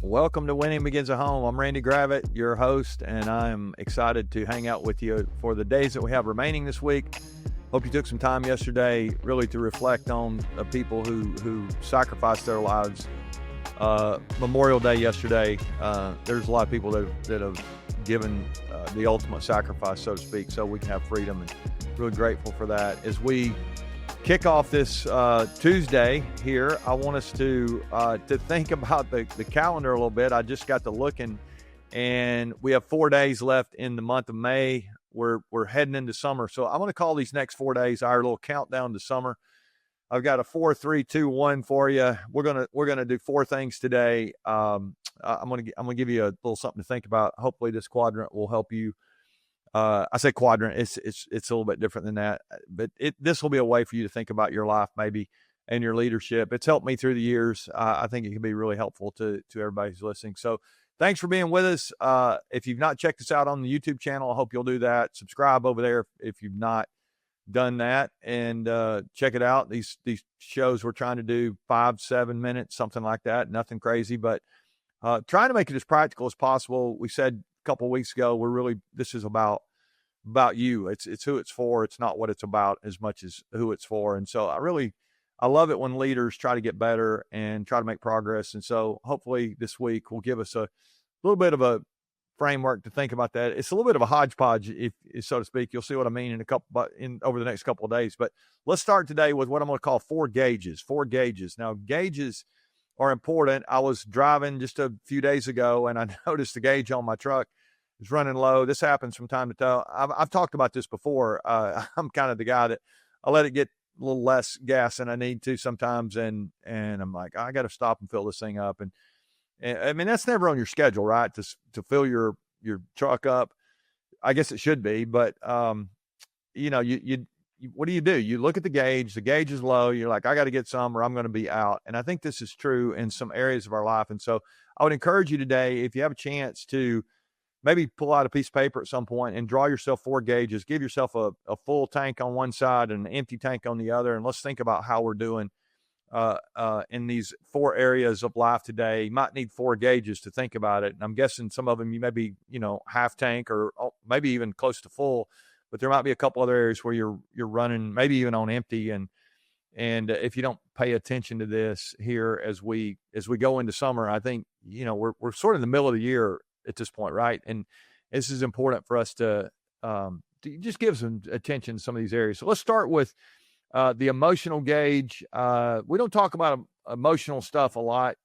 Welcome to Winning Begins at Home. I'm Randy Gravitt, your host, and I'm excited to hang out with you for the days that we have remaining this week. Hope you took some time yesterday really to reflect on the people who sacrificed their lives. Memorial Day yesterday, there's a lot of people that have given the ultimate sacrifice, so to speak, so we can have freedom, and really grateful for that. As we kick off this Tuesday here, I want us to think about the calendar a little bit. I just got to looking, and we have 4 days left in the month of May. We're heading into summer, so I'm going to call these next 4 days our little countdown to summer. I've got a 4, 3, 2, 1 for you. We're gonna do 4 things today. I'm gonna give you a little something to think about. Hopefully, this quadrant will help you. I say quadrant. It's a little bit different than that, but this will be a way for you to think about your life maybe and your leadership. It's helped me through the years. I think it can be really helpful to everybody who's listening. So thanks for being with us. If you've not checked us out on the YouTube channel, I hope you'll do that. Subscribe over there if you've not done that, and check it out. These shows we're trying to do 5-7 minutes, something like that. Nothing crazy, but trying to make it as practical as possible. We said couple of weeks ago, this is about you. It's who it's for. It's not what it's about as much as who it's for. And so I love it when leaders try to get better and try to make progress. And so hopefully this week will give us a little bit of a framework to think about that. It's a little bit of a hodgepodge, if so to speak. You'll see what I mean over the next couple of days. But let's start today with what I'm going to call 4 gauges. 4 gauges. Now, gauges are important. I was driving just a few days ago, and I noticed the gauge on my truck is running low. This happens from time to time. I've talked about this before. I'm kind of the guy that I let it get a little less gas than I need to sometimes, and I'm like, I got to stop and fill this thing up. And I mean, that's never on your schedule, right? To fill your truck up. I guess it should be, but you what do? You look at the gauge is low. You're like, I got to get some or I'm going to be out. And I think this is true in some areas of our life. And so I would encourage you today, if you have a chance, to maybe pull out a piece of paper at some point and draw yourself 4 gauges. Give yourself a full tank on one side and an empty tank on the other. And let's think about how we're doing in these 4 areas of life today. You might need 4 gauges to think about it. And I'm guessing some of them you may be, half tank or maybe even close to full. But there might be a couple other areas where you're running maybe even on empty, and if you don't pay attention to this here as we go into summer, I think we're sort of in the middle of the year at this point, right? And this is important for us to just give some attention to some of these areas. So let's start with the emotional gauge. We don't talk about emotional stuff a lot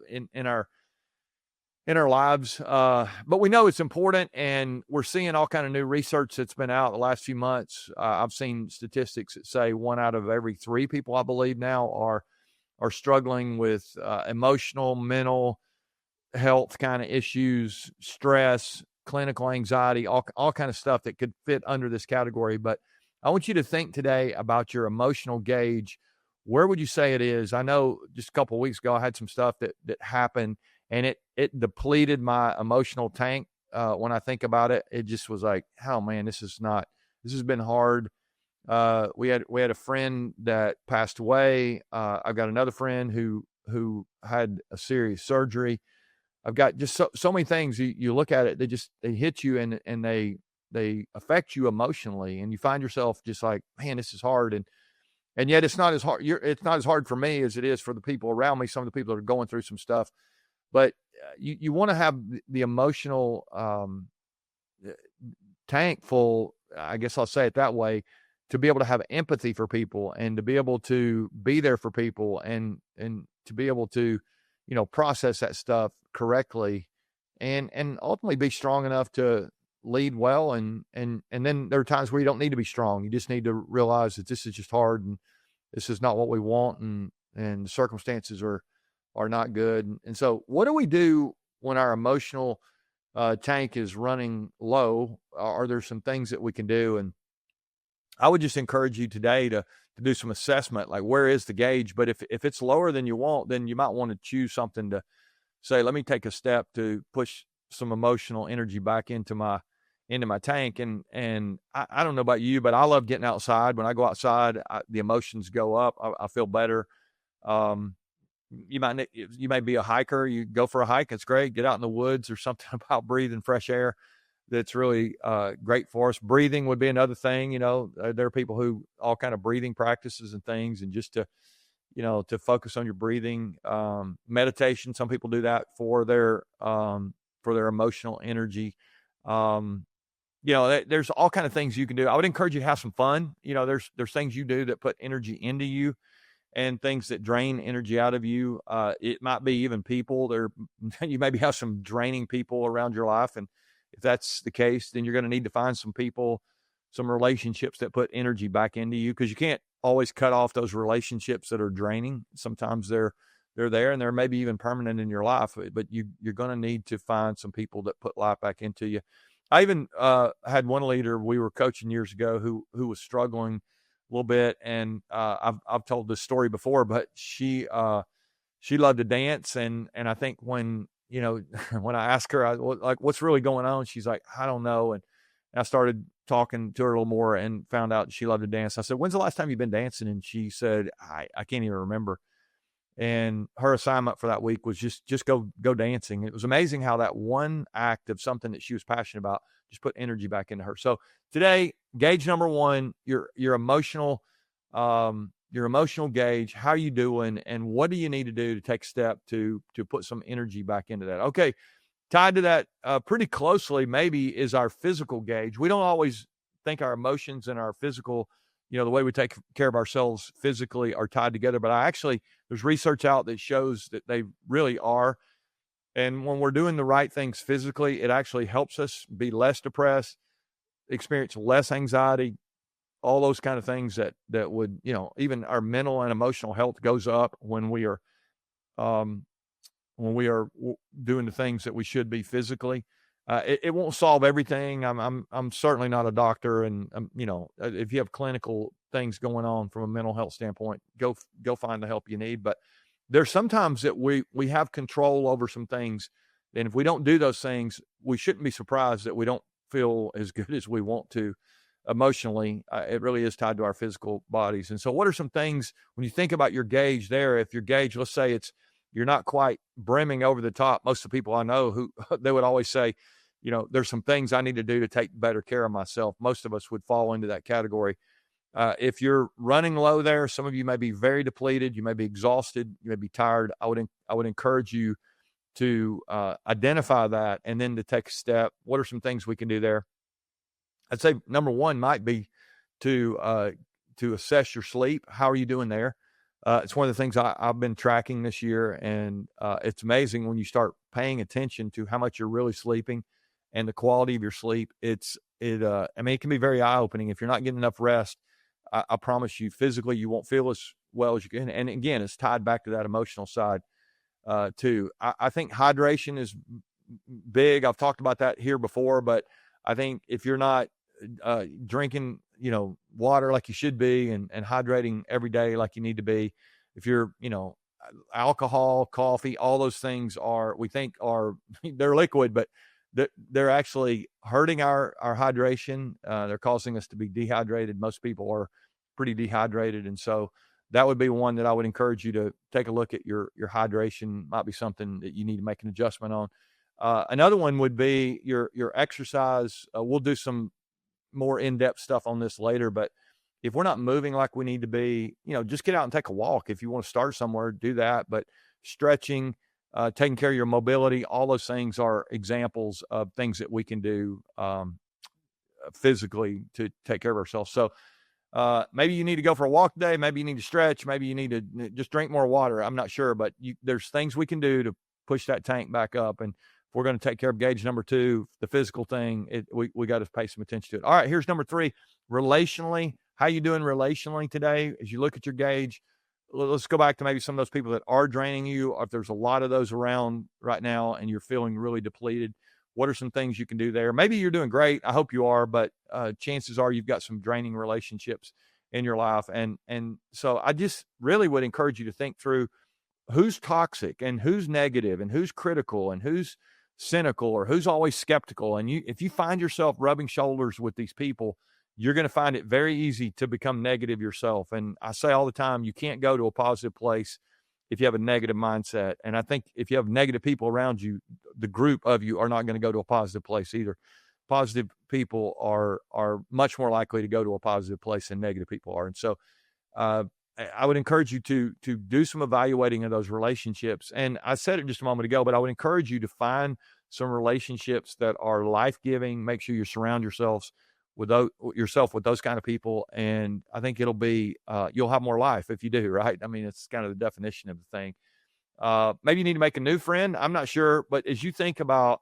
in our lives, but we know it's important, and we're seeing all kind of new research that's been out the last few months. I've seen statistics that say 1 out of every 3 people, I believe now, are struggling with emotional, mental health kind of issues, stress, clinical anxiety, all kind of stuff that could fit under this category. But I want you to think today about your emotional gauge. Where would you say it is? I know just a couple of weeks ago I had some stuff that happened, and it depleted my emotional tank. When I think about it, it just was like, oh man, this has been hard. We had a friend that passed away. I've got another friend who had a serious surgery. I've got just so many things. You look at it, they hit you and they affect you emotionally, and you find yourself just like, man, this is hard. And yet it's not as hard. It's not as hard for me as it is for the people around me. Some of the people that are going through some stuff. But you want to have the emotional tank full, I guess I'll say it that way, to be able to have empathy for people and to be able to be there for people and to be able to, process that stuff correctly and ultimately be strong enough to lead well. And then there are times where you don't need to be strong. You just need to realize that this is just hard and this is not what we want. And the circumstances are not good. And so what do we do when our emotional tank is running low? Are there some things that we can do? And I would just encourage you today to do some assessment, like where is the gauge? But if it's lower than you want, then you might want to choose something to say, let me take a step to push some emotional energy back into my tank. And I don't know about you, but I love getting outside. When I go outside, the emotions go up. I feel better. you may be a hiker. You go for a hike. It's great. Get out in the woods. Or something about breathing fresh air that's really great for us. Breathing would be another thing. There are people who all kind of breathing practices and things, and just to focus on your breathing. Meditation. Some people do that for their emotional energy. There's all kind of things you can do. I would encourage you to have some fun. There's things you do that put energy into you, and things that drain energy out of you. It might be even people. You maybe have some draining people around your life, and if that's the case, then you're going to need to find some people, some relationships that put energy back into you, because you can't always cut off those relationships that are draining. Sometimes they're there, and they're maybe even permanent in your life, but you're going to need to find some people that put life back into you. I even had one leader we were coaching years ago who was struggling a little bit, and I've told this story before, but she loved to dance, and I think when when I asked her what's really going on, she's like, I don't know, and I started talking to her a little more and found out she loved to dance. I said, when's the last time you've been dancing? And she said, I can't even remember. And her assignment for that week was just go dancing. It was amazing how that one act of something that she was passionate about just put energy back into her. So today, gauge number one, your emotional gauge. How are you doing, and what do you need to do to take a step to put some energy back into that? Okay, tied to that pretty closely maybe is our physical gauge. We don't always think our emotions and our physical, the way we take care of ourselves physically are tied together, but there's research out that shows that they really are. And when we're doing the right things physically, it actually helps us be less depressed, experience less anxiety, all those kind of things that would, even our mental and emotional health goes up when we are doing the things that we should be physically. It won't solve everything. I'm certainly not a doctor, and if you have clinical things going on from a mental health standpoint, go find the help you need. But there's sometimes that we have control over some things, and if we don't do those things, we shouldn't be surprised that we don't feel as good as we want to emotionally. It really is tied to our physical bodies. And so what are some things when you think about your gauge there? If your gauge, let's say you're not quite brimming over the top. Most of the people I know who they would always say, there's some things I need to do to take better care of myself. Most of us would fall into that category. If you're running low there, some of you may be very depleted. You may be exhausted. You may be tired. I would encourage you to identify that, and then to take a step. What are some things we can do there? I'd say number one might be to assess your sleep. How are you doing there? It's one of the things I've been tracking this year, and it's amazing when you start paying attention to how much you're really sleeping and the quality of your sleep. It can be very eye-opening. If you're not getting enough rest, I promise you, physically, you won't feel as well as you can. And again, it's tied back to that emotional side too. I think hydration is big. I've talked about that here before, but I think if you're not drinking, water like you should be, and hydrating every day like you need to be, if you're, alcohol, coffee, all those things they're liquid, but they're actually hurting our hydration. They're causing us to be dehydrated. Most people are pretty dehydrated. And so that would be one that I would encourage you to take a look at. Your hydration might be something that you need to make an adjustment on. Another one would be your exercise. We'll do some more in-depth stuff on this later, but if we're not moving like we need to be, just get out and take a walk. If you want to start somewhere, do that. But stretching, taking care of your mobility, all those things are examples of things that we can do physically to take care of ourselves. So maybe you need to go for a walk today. Maybe you need to stretch. Maybe you need to just drink more water. I'm not sure, but there's things we can do to push that tank back up. And if we're going to take care of gauge number two, the physical thing, we got to pay some attention to it. All right, here's number three, relationally. How you doing relationally today? As you look at your gauge, let's go back to maybe some of those people that are draining you, or if there's a lot of those around right now and you're feeling really depleted. What are some things you can do there? Maybe you're doing great. I hope you are, but chances are you've got some draining relationships in your life. And so I just really would encourage you to think through who's toxic and who's negative and who's critical and who's cynical or who's always skeptical. And if you find yourself rubbing shoulders with these people, you're going to find it very easy to become negative yourself. And I say all the time, you can't go to a positive place if you have a negative mindset. And I think if you have negative people around you, the group of you are not going to go to a positive place either. Positive people are much more likely to go to a positive place than negative people are. And so I would encourage you to do some evaluating of those relationships. And I said it just a moment ago, but I would encourage you to find some relationships that are life-giving. Make sure you surround yourself with those kind of people. And I think it'll be, you'll have more life if you do, right? I mean, it's kind of the definition of the thing. Maybe you need to make a new friend. I'm not sure. But as you think about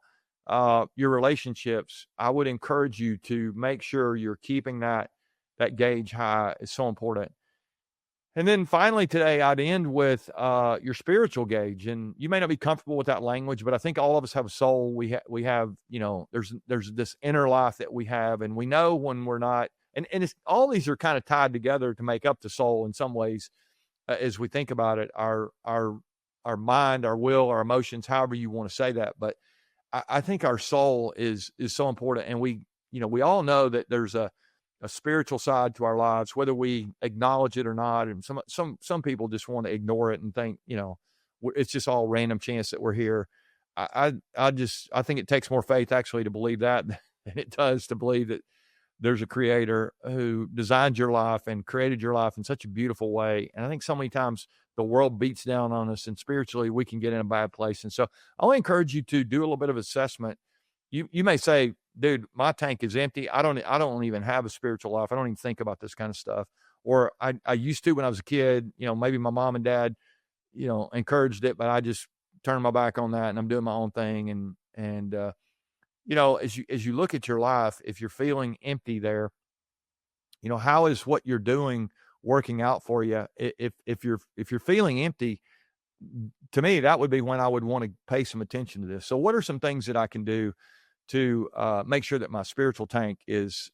your relationships, I would encourage you to make sure you're keeping that gauge high. It's so important. And then finally today, I'd end with your spiritual gauge. And you may not be comfortable with that language, but I think all of us have a soul. We have, there's this inner life that we have, and we know when we're not. And it's, all these are kind of tied together to make up the soul in some ways, as we think about it. Our mind, our will, our emotions, however you want to say that. But I think our soul is so important, and we all know that there's a spiritual side to our lives, whether we acknowledge it or not. And some people just want to ignore it and think, it's just all random chance that we're here. I think it takes more faith actually to believe that than it does to believe that there's a creator who designed your life and created your life in such a beautiful way. And I think so many times the world beats down on us, and spiritually we can get in a bad place. And so I'll encourage you to do a little bit of assessment. You may say, dude, my tank is empty. I don't even have a spiritual life. I don't even think about this kind of stuff. Or I used to when I was a kid. Maybe my mom and dad, encouraged it, but I just turned my back on that and I'm doing my own thing. And as you look at your life, if you're feeling empty there, how is what you're doing working out for you? If you're feeling empty, to me, that would be when I would want to pay some attention to this. So what are some things that I can do to make sure that my spiritual tank is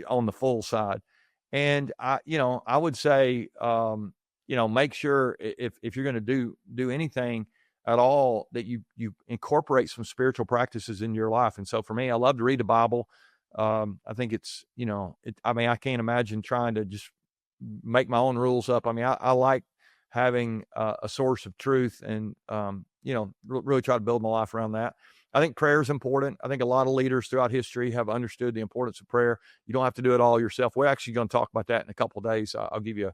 on the full side? And I would say, make sure if you're going to do anything at all, that you incorporate some spiritual practices in your life. And so for me, I love to read the Bible. I think it's, I can't imagine trying to just make my own rules up. I like having a source of truth and, really try to build my life around that. I think prayer is important. I think a lot of leaders throughout history have understood the importance of prayer. You don't have to do it all yourself. We're actually going to talk about that in a couple of days. I'll give you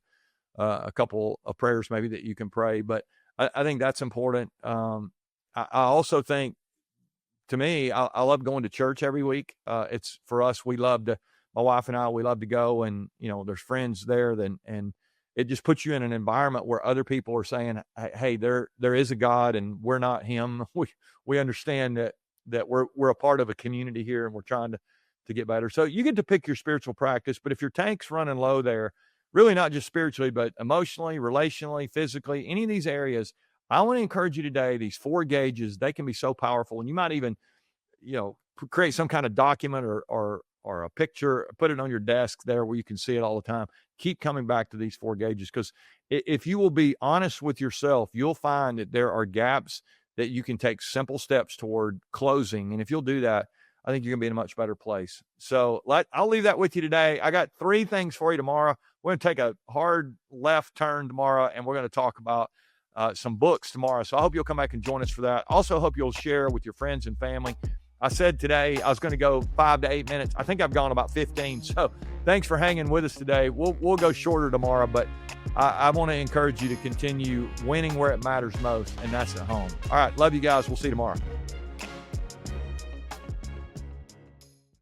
a couple of prayers maybe that you can pray, but I think that's important. I also think, to me, I love going to church every week. It's for us, my wife and I, we love to go, and, there's friends there and it just puts you in an environment where other people are saying, hey, there is a God and we're not him. We understand that we're a part of a community here and we're trying to get better. So you get to pick your spiritual practice, but if your tank's running low there, really not just spiritually, but emotionally, relationally, physically, any of these areas, I want to encourage you today, these 4 gauges, they can be so powerful. And you might even, create some kind of document or a picture, put it on your desk there where you can see it all the time. Keep coming back to these 4 gauges, because if you will be honest with yourself, you'll find that there are gaps that you can take simple steps toward closing. And if you'll do that, I think you're going to be in a much better place. So I'll leave that with you today. I got 3 things for you tomorrow. We're going to take a hard left turn tomorrow, and we're going to talk about some books tomorrow. So I hope you'll come back and join us for that. Also hope you'll share with your friends and family. I said today I was going to go 5 to 8 minutes. I think I've gone about 15. So thanks for hanging with us today. We'll go shorter tomorrow, but I want to encourage you to continue winning where it matters most, and that's at home. All right. Love you guys. We'll see you tomorrow.